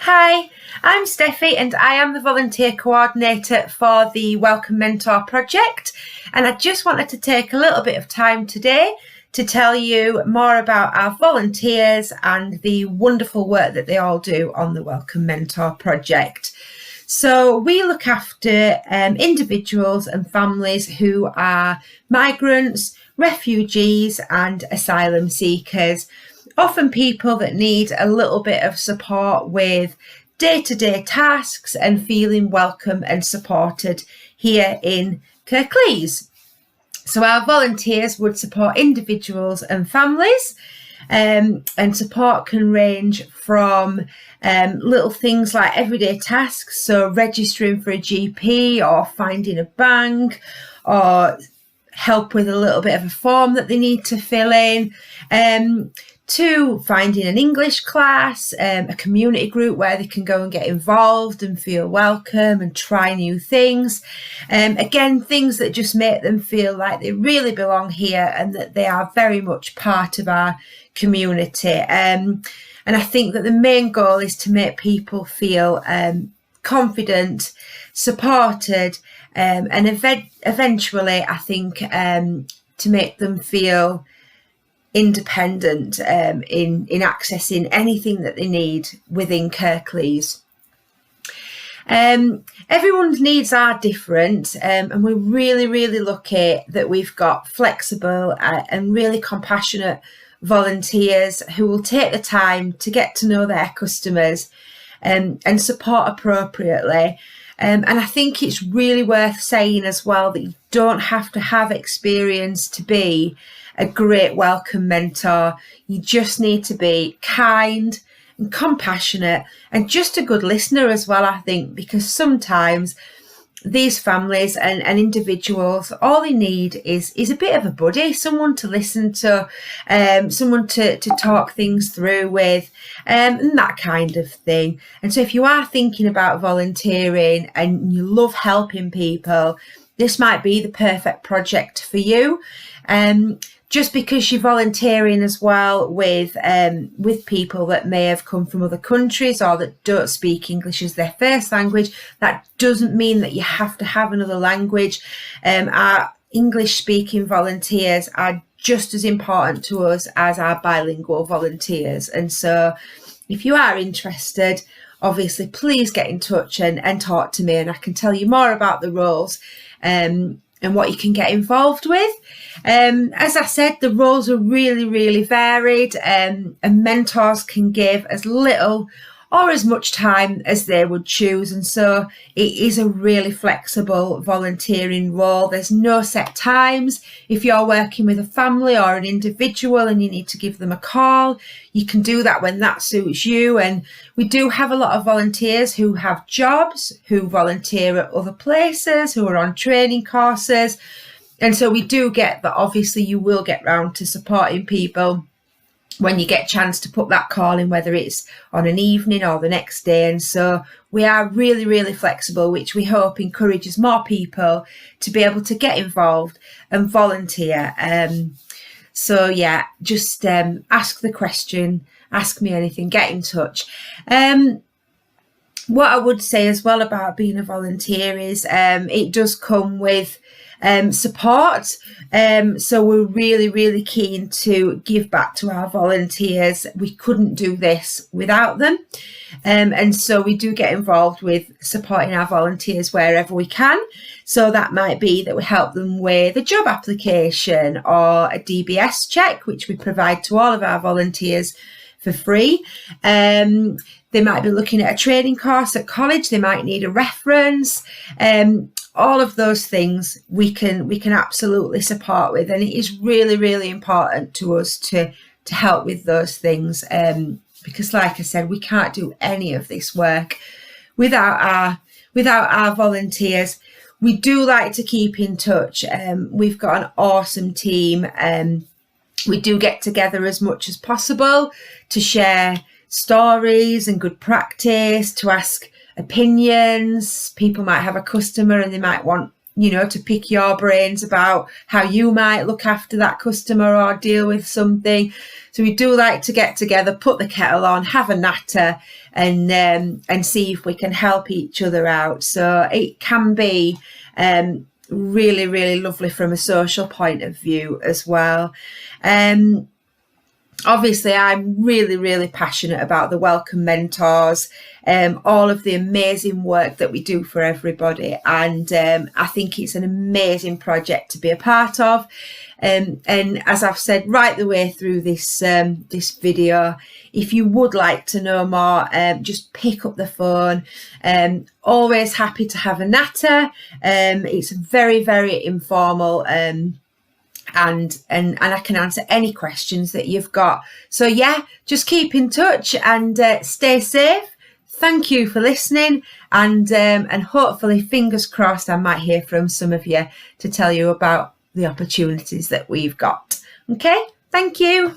Hi, I'm Steffi and I am the volunteer coordinator for the Welcome Mentor project, and I just wanted to take a little bit of time today to tell you more about our volunteers and the wonderful work that they all do on the Welcome Mentor project. So we look after individuals and families who are migrants, refugees and asylum seekers. Often people that need a little bit of support with day-to-day tasks and feeling welcome and supported here in Kirklees. So our volunteers would support individuals and families, and support can range from little things like everyday tasks, so registering for a GP or finding a bank, or help with a little bit of a form that they need to fill in, to finding an English class, a community group where they can go and get involved and feel welcome and try new things. Again, things that just make them feel like they really belong here and that they are very much part of our community. And I think that the main goal is to make people feel confident, supported, and eventually, I think, to make them feel independent in accessing anything that they need within Kirklees. Everyone's needs are different, and we're really lucky that we've got flexible and really compassionate volunteers who will take the time to get to know their customers and support appropriately. And I think it's really worth saying as well that you don't have to have experience to be a great welcome mentor. You just need to be kind and compassionate and just a good listener as well, I think, because sometimes these families and individuals, all they need is a bit of a buddy, someone to listen to, someone to talk things through with, and that kind of thing. And so if you are thinking about volunteering and you love helping people, this might be the perfect project for you. Just because you're volunteering as well with people that may have come from other countries or that don't speak English as their first language, that doesn't mean that you have to have another language. Our English-speaking volunteers are just as important to us as our bilingual volunteers. And so if you are interested, obviously, please get in touch and talk to me, and I can tell you more about the roles and what you can get involved with. As I said, the roles are really varied, and mentors can give as little or as much time as they would choose. And so it is a really flexible volunteering role. There's no set times. If you're working with a family or an individual and you need to give them a call, you can do that when that suits you. And we do have a lot of volunteers who have jobs, who volunteer at other places, who are on training courses. And so we do get that. Obviously, you will get round to supporting people when you get a chance to put that call in, whether it's on an evening or the next day. And so we are really flexible, which we hope encourages more people to be able to get involved and volunteer. So yeah, just ask the question, ask me anything, get in touch. What I would say as well about being a volunteer is it does come with support. So we're really keen to give back to our volunteers. We couldn't do this without them. And so we do get involved with supporting our volunteers wherever we can. So that might be that we help them with a job application or a DBS check, which we provide to all of our volunteers for free. They might be looking at a training course at college. They might need a reference. All of those things we can absolutely support with, and it is really important to us to help with those things, because like I said, we can't do any of this work without our volunteers. We do like to keep in touch. We've got an awesome team. We do get together as much as possible to share stories and good practice, to ask opinions. People might have a customer and they might want to pick your brains about how you might look after that customer or deal with something. So we do like to get together, put the kettle on, have a natter, and see if we can help each other out. So it can be really, really lovely from a social point of view as well. Obviously, I'm really, really passionate about the Welcome Mentors, all of the amazing work that we do for everybody. And I think it's an amazing project to be a part of. And as I've said right the way through this video, if you would like to know more, just pick up the phone. Always happy to have a natter. It's very, very informal. And I can answer any questions that you've got. So yeah, just keep in touch and stay safe. Thank you for listening, and hopefully, fingers crossed, I might hear from some of you to tell you about the opportunities that we've got. Okay, thank you.